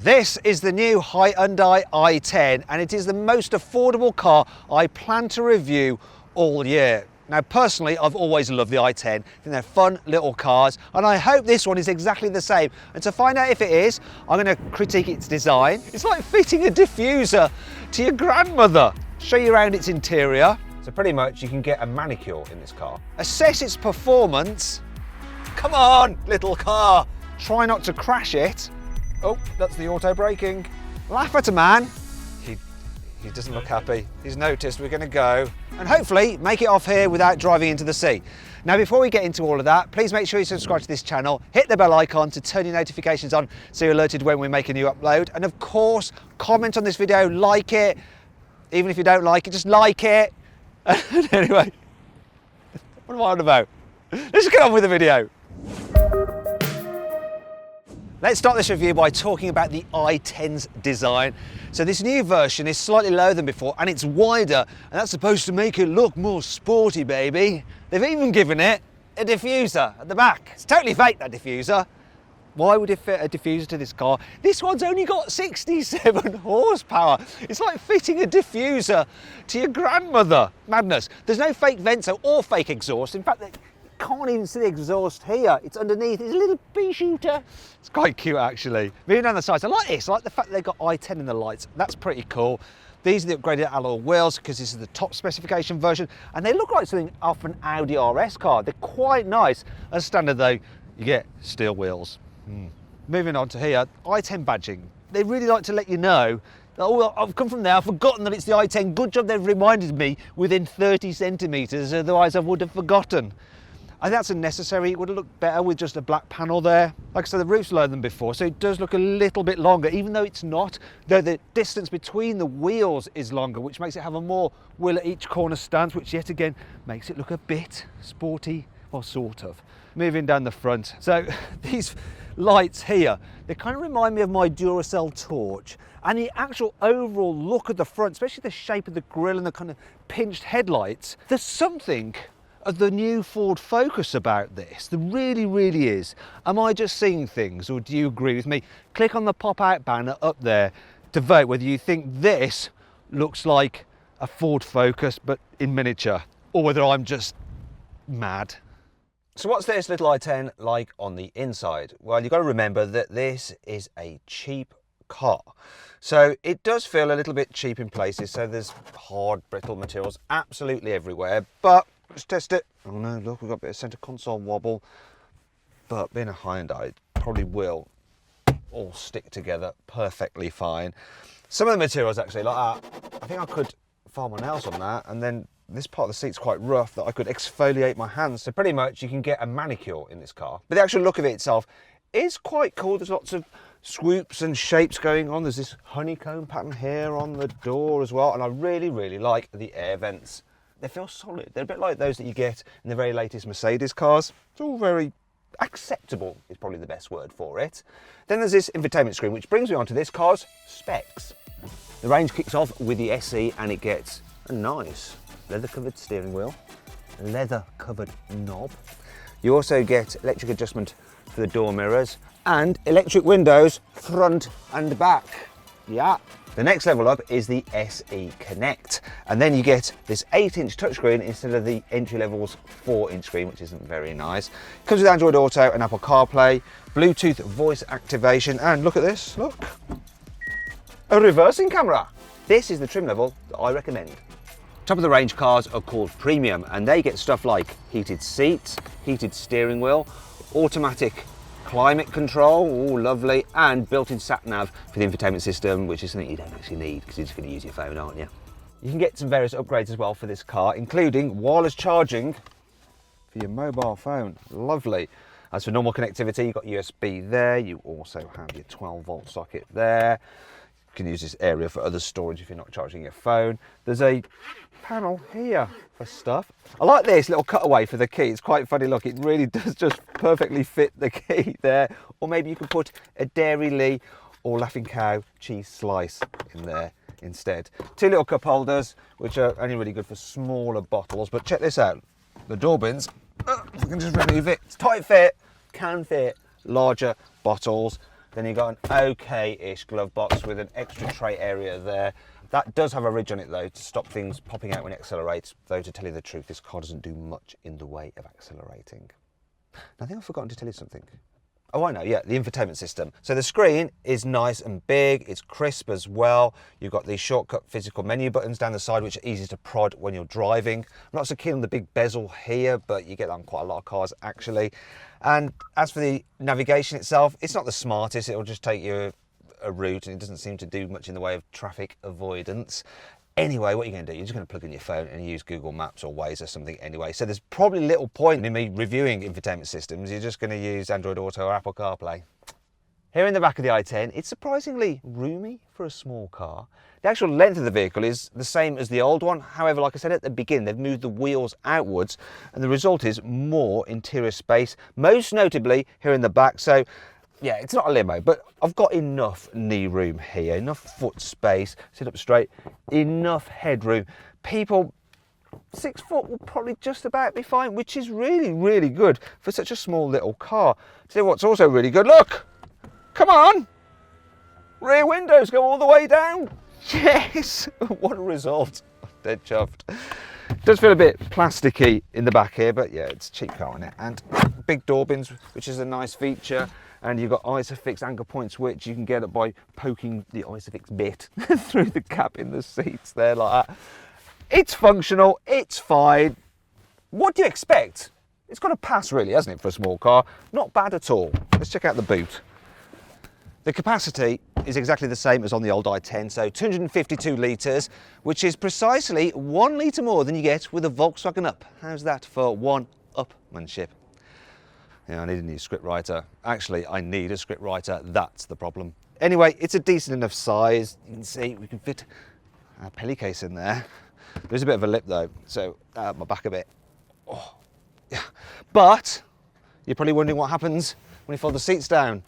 This is the new Hyundai i10 and it is the most affordable car I plan to review all year. Now personally, I've always loved the i10. I think they're fun little cars and I hope this one is exactly the same. And to find out if it is, I'm going to critique its design. It's like fitting a diffuser to your grandmother. Show you around its interior. So pretty much you can get a manicure in this car. Assess its performance. Come on, little car. Try not to crash it. Oh, that's the auto braking. Laugh at a man. He doesn't look happy. He's noticed. We're going to go and hopefully make it off here without driving into the sea. Now, before we get into all of that, please make sure you subscribe to this channel, hit the bell icon to turn your notifications on so you're alerted when we make a new upload. And of course, comment on this video, like it. Even if you don't like it, just like it. Anyway, what am I on about? Let's just get on with the video. Let's start this review by talking about the i10's design. So this new version is slightly lower than before and it's wider, and that's supposed to make it look more sporty, baby. They've even given it a diffuser at the back. It's totally fake, that diffuser. Why would it fit a diffuser to this car? This one's only got 67 horsepower. It's like fitting a diffuser to your grandmother. Madness. There's no fake vents or fake exhaust. In fact, can't even see the exhaust here. It's underneath. It's a little pea shooter. It's quite cute actually. Moving down the sides, I like this. I like the fact that they've got i10 in the lights. That's pretty cool. These are the upgraded alloy wheels because this is the top specification version and they look like something off an Audi RS car. They're quite nice. As standard though, you get steel wheels. Moving on to here, i10 badging. They really like to let you know that, oh, I've come from there, I've forgotten that it's the i10. Good job they've reminded me within 30 centimetres, otherwise I would have forgotten. I think that's unnecessary. It would have looked better with just a black panel there. Like I said, the roof's lower than before, so it does look a little bit longer, even though it's not. Though the distance between the wheels is longer, which makes it have a more wheel at each corner stance, which yet again makes it look a bit sporty, well, sort of. Moving down the front. So these lights here, they kind of remind me of my Duracell torch. And the actual overall look at the front, especially the shape of the grille and the kind of pinched headlights, there's something of the new Ford Focus about this. There really, really is. Am I just seeing things or do you agree with me? Click on the pop-out banner up there to vote whether you think this looks like a Ford Focus but in miniature, or whether I'm just mad. So what's this little i10 like on the inside? Well, you've got to remember that this is a cheap car. So it does feel a little bit cheap in places. So there's hard, brittle materials absolutely everywhere, but let's test it. Oh no, look, we've got a bit of centre console wobble, but being a Hyundai, it probably will all stick together perfectly fine. Some of the materials actually, like that, I think I could file my nails on that, and then this part of the seat's quite rough that I could exfoliate my hands. So pretty much you can get a manicure in this car. But the actual look of it itself is quite cool. There's lots of swoops and shapes going on. There's this honeycomb pattern here on the door as well, and I really, really like the air vents. They feel solid. They're a bit like those that you get in the very latest Mercedes cars. It's all very acceptable, is probably the best word for it. Then there's this infotainment screen, which brings me on to this car's specs. The range kicks off with the SE and it gets a nice leather-covered steering wheel, leather-covered knob. You also get electric adjustment for the door mirrors and electric windows front and back. Yeah. The next level up is the SE Connect, and then you get this 8-inch touchscreen instead of the entry level's 4-inch screen, which isn't very nice. Comes with Android Auto and Apple CarPlay, Bluetooth voice activation, and look at this, look, a reversing camera. This is the trim level that I recommend. Top of the range cars are called premium, and they get stuff like heated seats, heated steering wheel, automatic climate control, oh lovely, and built-in sat-nav for the infotainment system, which is something you don't actually need because you're just going to use your phone, aren't you? You can get some various upgrades as well for this car, including wireless charging for your mobile phone. Lovely. As for normal connectivity, you've got USB there. You also have your 12-volt socket there. You can use this area for other storage if you're not charging your phone. There's a panel here for stuff. I like this little cutaway for the key. It's quite funny, look, it really does just perfectly fit the key there. Or maybe you could put a Dairy Lee or Laughing Cow cheese slice in there instead. Two little cup holders, which are only really good for smaller bottles, but check this out. The door bins, I can just remove it. It's tight fit, can fit larger bottles. Then you've got an okay-ish glove box with an extra tray area there. That does have a ridge on it though to stop things popping out when it accelerates, though to tell you the truth, this car doesn't do much in the way of accelerating. I think I've forgotten to tell you something. Oh, I know, yeah, the infotainment system. So the screen is nice and big, it's crisp as well. You've got these shortcut physical menu buttons down the side, which are easy to prod when you're driving. I'm not so keen on the big bezel here, but you get that on quite a lot of cars actually. And as for the navigation itself, it's not the smartest, it'll just take you a route and it doesn't seem to do much in the way of traffic avoidance. Anyway, what you're going to do, you're just going to plug in your phone and use Google Maps or Waze or something anyway. So there's probably little point in me reviewing infotainment systems. You're just going to use Android Auto or Apple CarPlay. Here in the back of the i10, it's surprisingly roomy for a small car. The actual length of the vehicle is the same as the old one. However, like I said at the beginning, they've moved the wheels outwards and the result is more interior space, most notably here in the back. So yeah, it's not a limo, but I've got enough knee room here, enough foot space, sit up straight, enough headroom. People 6 foot will probably just about be fine, which is really, really good for such a small little car. See what's also really good, look, come on, rear windows go all the way down. Yes, what a result, dead chuffed. Does feel a bit plasticky in the back here, but yeah, it's a cheap car, isn't it? And big door bins, which is a nice feature. And you've got ISOFIX anchor point switch. You can get it by poking the ISOFIX bit through the gap in the seats there like that. It's functional, it's fine. What do you expect? It's got a pass really, hasn't it, for a small car? Not bad at all. Let's check out the boot. The capacity is exactly the same as on the old i10, so 252 litres, which is precisely 1 litre more than you get with a Volkswagen Up. How's that for one-upmanship? Yeah, I need a new scriptwriter. Actually, I need a scriptwriter, that's the problem. Anyway, it's a decent enough size. You can see we can fit a pelly case in there. There's a bit of a lip though, so my back a bit. Oh, yeah. But you're probably wondering what happens when you fold the seats down.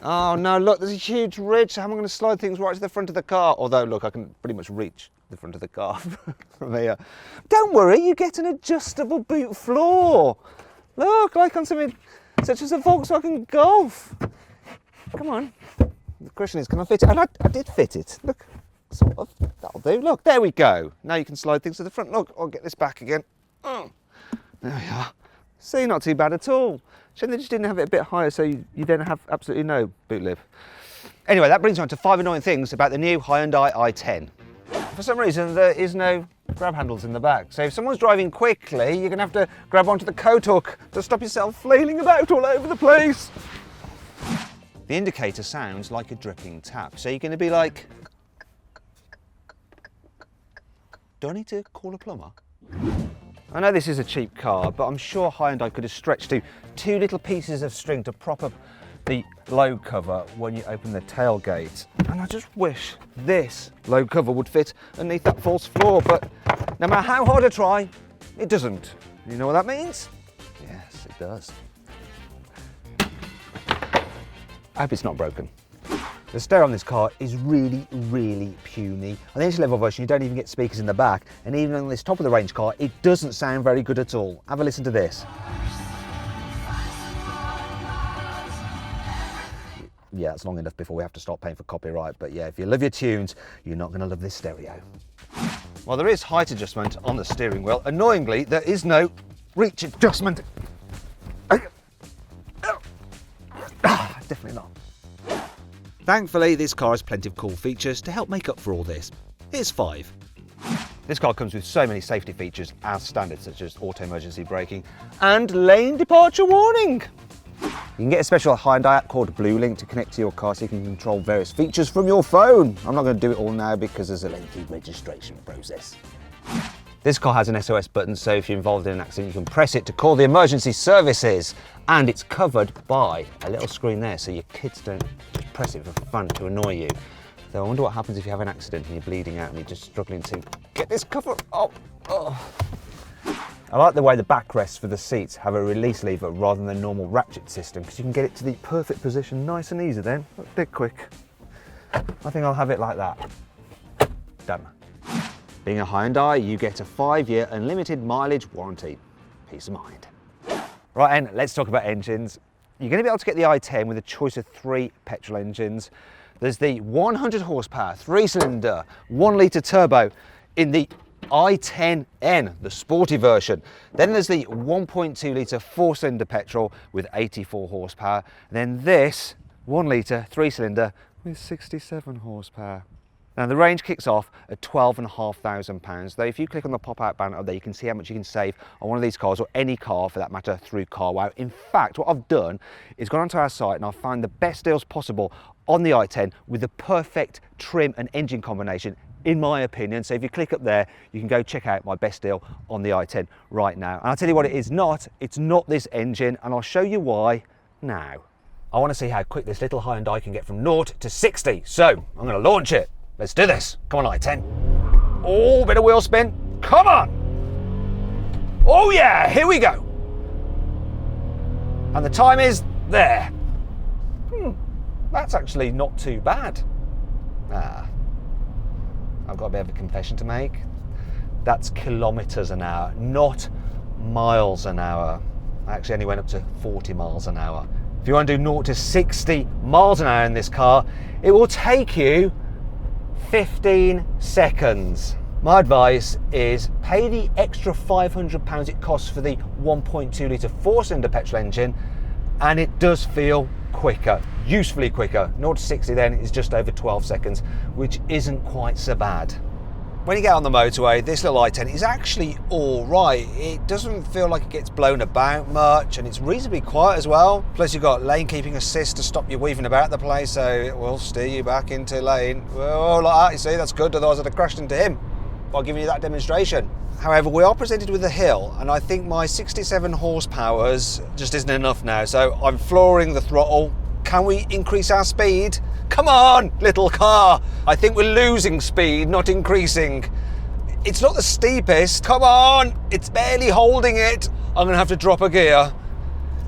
Oh no, look, there's a huge ridge. How am I going to slide things right to the front of the car? Although, look, I can pretty much reach the front of the car from here. Don't worry, you get an adjustable boot floor. Look, like on something such as a Volkswagen Golf. Come on. The question is, can I fit it? And I did fit it. Look, sort of. That'll do. Look, there we go. Now you can slide things to the front. Look, I'll get this back again. Oh, there we are. See, not too bad at all. Shame they just didn't have it a bit higher so you then have absolutely no boot lip. Anyway, that brings me on to 5 annoying things about the new Hyundai i10. For some reason, there is no grab handles in the back. So if someone's driving quickly, you're going to have to grab onto the coat hook to stop yourself flailing about all over the place. The indicator sounds like a dripping tap. So you're going to be like, do I need to call a plumber? I know this is a cheap car, but I'm sure Hyundai could have stretched to 2 little pieces of string to prop up the load cover when you open the tailgate. And I just wish this load cover would fit underneath that false floor, but no matter how hard I try, it doesn't. You know what that means? Yes, it does. I hope it's not broken. The stereo on this car is really, really puny. On the entry-level version, you don't even get speakers in the back, and even on this top-of-the-range car, it doesn't sound very good at all. Have a listen to this. Yeah, it's long enough before we have to start paying for copyright, but yeah, if you love your tunes, you're not going to love this stereo. Well, there is height adjustment on the steering wheel. Annoyingly, there is no reach adjustment. Definitely not. Thankfully, this car has plenty of cool features to help make up for all this. Here's 5. This car comes with so many safety features as standard, such as auto emergency braking and lane departure warning. You can get a special Hyundai app called Blue Link to connect to your car so you can control various features from your phone. I'm not going to do it all now because there's a lengthy registration process. This car has an SOS button, so if you're involved in an accident, you can press it to call the emergency services. And it's covered by a little screen there, so your kids don't just press it for fun to annoy you. Though I wonder what happens if you have an accident and you're bleeding out and you're just struggling to get this cover off. Oh. I like the way the backrests for the seats have a release lever rather than the normal ratchet system, because you can get it to the perfect position nice and easy then. Dead quick. I think I'll have it like that. Done. Being a Hyundai, you get a 5-year unlimited mileage warranty. Peace of mind. Right, and let's talk about engines. you're going to be able to get the i10 with a choice of 3 petrol engines. There's the 100 horsepower, 3-cylinder, 1-litre turbo in the i10N, the sporty version. Then there's the 1.2 litre 4-cylinder petrol with 84 horsepower. And then this 1 litre 3-cylinder with 67 horsepower. Now the range kicks off at £12,500, though if you click on the pop-out banner up there, you can see how much you can save on one of these cars, or any car for that matter, through CarWow. In fact, what I've done is gone onto our site and I've found the best deals possible on the i10 with the perfect trim and engine combination, in my opinion. So if you click up there, you can go check out my best deal on the i10 right now. And I'll tell you what it is not, it's not this engine, and I'll show you why now. I want to see how quick this little Hyundai can get from 0 to 60, so I'm going to launch it. Let's do this. Come on, i10. Oh, bit of wheel spin. Come on. Oh yeah, here we go. And the time is there. That's actually not too bad. I've got a bit of a confession to make. That's kilometres an hour, not miles an hour. I actually only went up to 40 miles an hour. If you want to do 0 to 60 miles an hour in this car, it will take you 15 seconds. My advice is pay the extra £500 it costs for the 1.2 litre 4-cylinder petrol engine, and it does feel quicker, usefully quicker. 0 to 60 then is just over 12 seconds, which isn't quite so bad. When you get on the motorway, this little i10 is actually all right. It doesn't feel like it gets blown about much, and it's reasonably quiet as well. Plus you've got lane keeping assist to stop you weaving about the place, so it will steer you back into lane. Oh, like that, you see, that's good, otherwise I'd have crashed into him by giving you that demonstration. However, we are presented with a hill, and I think my 67 horsepower just isn't enough now, so I'm flooring the throttle. Can we increase our speed? Come on, little car. I think we're losing speed, not increasing. It's not the steepest. Come on, it's barely holding it. I'm gonna have to drop a gear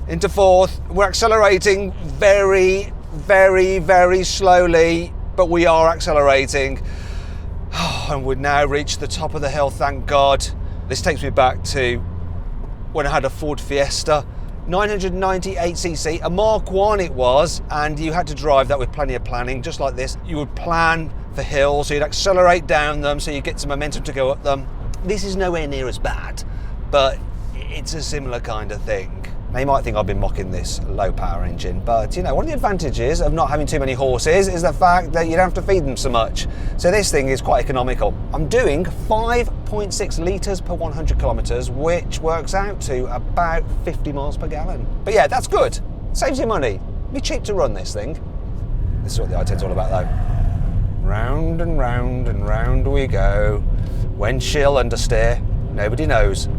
into 4th. We're accelerating very, very, very slowly, but we are accelerating. And we've now reached the top of the hill, thank God. This takes me back to when I had a Ford Fiesta. 998cc, a Mark 1 it was, and you had to drive that with plenty of planning, just like this. You would plan for hills, so you'd accelerate down them so you get some momentum to go up them. This is nowhere near as bad, but it's a similar kind of thing. Now you might think I've been mocking this low power engine, but you know, one of the advantages of not having too many horses is the fact that you don't have to feed them so much. So this thing is quite economical. I'm doing 5.6 litres per 100 kilometres, which works out to about 50 miles per gallon. But yeah, that's good. Saves you money. Be cheap to run this thing. This is what the i10's all about though. Round and round and round we go. When she'll understeer, nobody knows.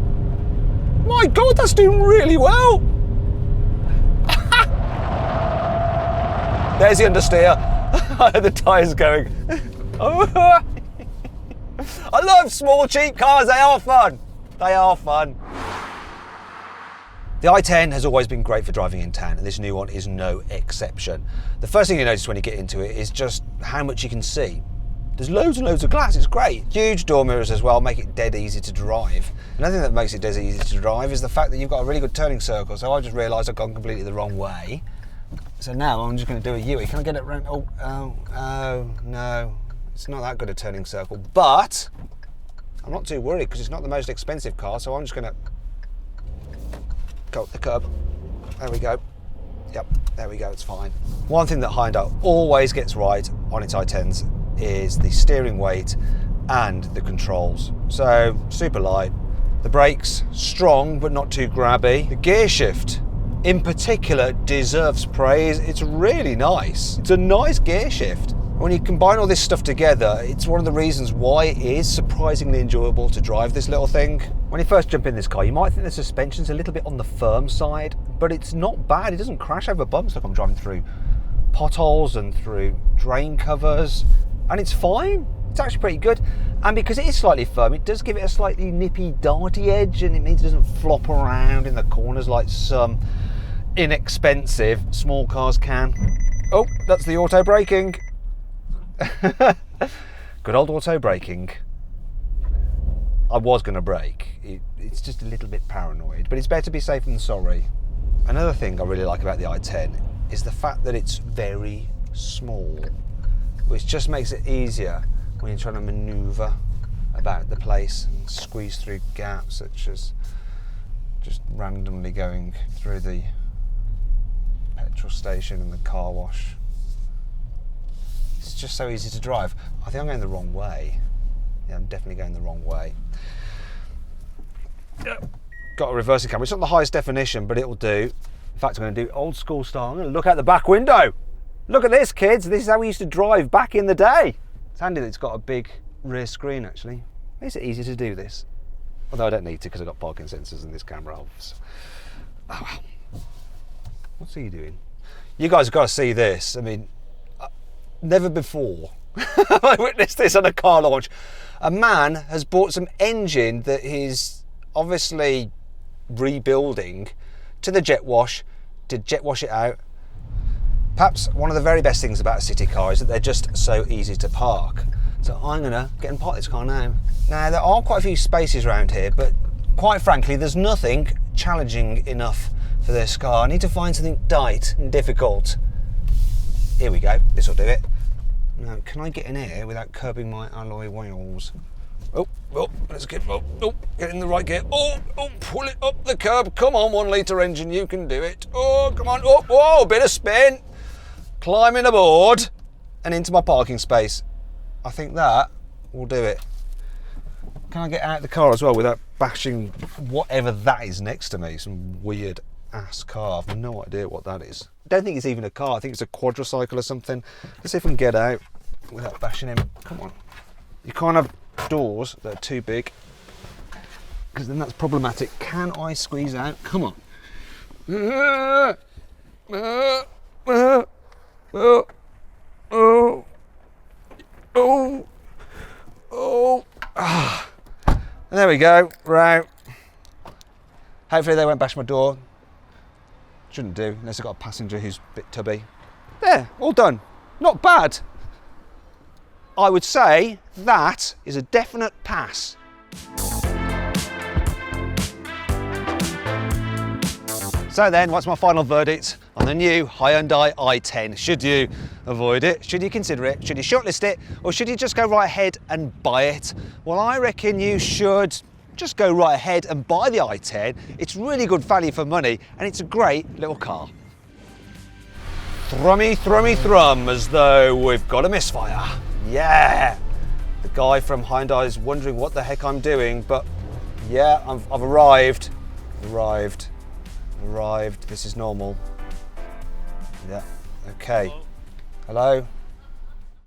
My God, that's doing really well. There's the understeer. The tyres going. I love small, cheap cars. They are fun. They are fun. The i10 has always been great for driving in town, and this new one is no exception. The first thing you notice when you get into it is just how much you can see. There's loads and loads of glass, it's great. Huge door mirrors as well, make it dead easy to drive. Another thing that makes it dead easy to drive is the fact that you've got a really good turning circle. So I just realised I've gone completely the wrong way. So now I'm just going to do a U-E. Can I get it around? Oh, no. It's not that good a turning circle, but I'm not too worried because it's not the most expensive car, so I'm just going to go up the curb. There we go. Yep, there we go, it's fine. One thing that Hyundai always gets right on its i10s is the steering weight and the controls. So super light. The brakes strong but not too grabby. The gear shift in particular deserves praise. It's really nice. It's a nice gear shift. When you combine all this stuff together, it's one of the reasons why it is surprisingly enjoyable to drive this little thing. When you first jump in this car, you might think the suspension's a little bit on the firm side, but it's not bad. It doesn't crash over bumps. Look, I'm driving through potholes and through drain covers, and it's fine. It's actually pretty good. And because it is slightly firm, it does give it a slightly nippy, darty edge, and it means it doesn't flop around in the corners like some inexpensive small cars can. Oh, that's the auto braking. Good old auto braking. I was going to brake. It's just a little bit paranoid, but it's better to be safe than sorry. Another thing I really like about the i10 is the fact that it's very small, which just makes it easier when you're trying to maneuver about the place and squeeze through gaps, such as just randomly going through the petrol station and the car wash. It's just so easy to drive. I think I'm going the wrong way. Yeah, I'm definitely going the wrong way. Got a reversing camera. It's not the highest definition, but it will do. In fact, I'm going to do old school style. I'm going to look out the back window. Look at this, kids. This is how we used to drive back in the day. It's handy that it's got a big rear screen, actually. Makes it easy to do this. Although I don't need to because I've got parking sensors in this camera. Oh, well. What's he doing? You guys have got to see this. I mean, never before have I witnessed this on a car launch. A man has bought some engine that he's obviously rebuilding to the jet wash, to jet wash it out. Perhaps one of the very best things about a city car is that they're just so easy to park. So I'm gonna get and park this car now. Now there are quite a few spaces around here, but quite frankly there's nothing challenging enough for this car. I need to find something tight and difficult. Here we go, this will do it. Now can I get in here without curbing my alloy wheels? Oh, let's get, get in the right gear. Oh, pull it up the curb. Come on, 1 litre engine, you can do it. Oh, come on, whoa, bit of spin. Climbing aboard and into my parking space. I think that will do it. Can I get out of the car as well without bashing whatever that is next to me? Some weird ass car. I've no idea what that is. I don't think it's even a car. I think it's a quadricycle or something. Let's see if we can get out without bashing him. Come on. You can't have doors that are too big because then that's problematic. Can I squeeze out? Come on. There we go, right. Hopefully they won't bash my door. Shouldn't do, unless I've got a passenger who's a bit tubby. There, all done. Not bad. I would say that is a definite pass. So then, what's my final verdict on the new Hyundai i10? Should you avoid it? Should you consider it? Should you shortlist it? Or should you just go right ahead and buy it? Well, I reckon you should just go right ahead and buy the i10. It's really good value for money and it's a great little car. Thrummy, thrummy, thrum, as though we've got a misfire. Yeah! The guy from Hyundai is wondering what the heck I'm doing, but yeah, I've arrived. Arrived. This is normal. Yeah, okay. Hello?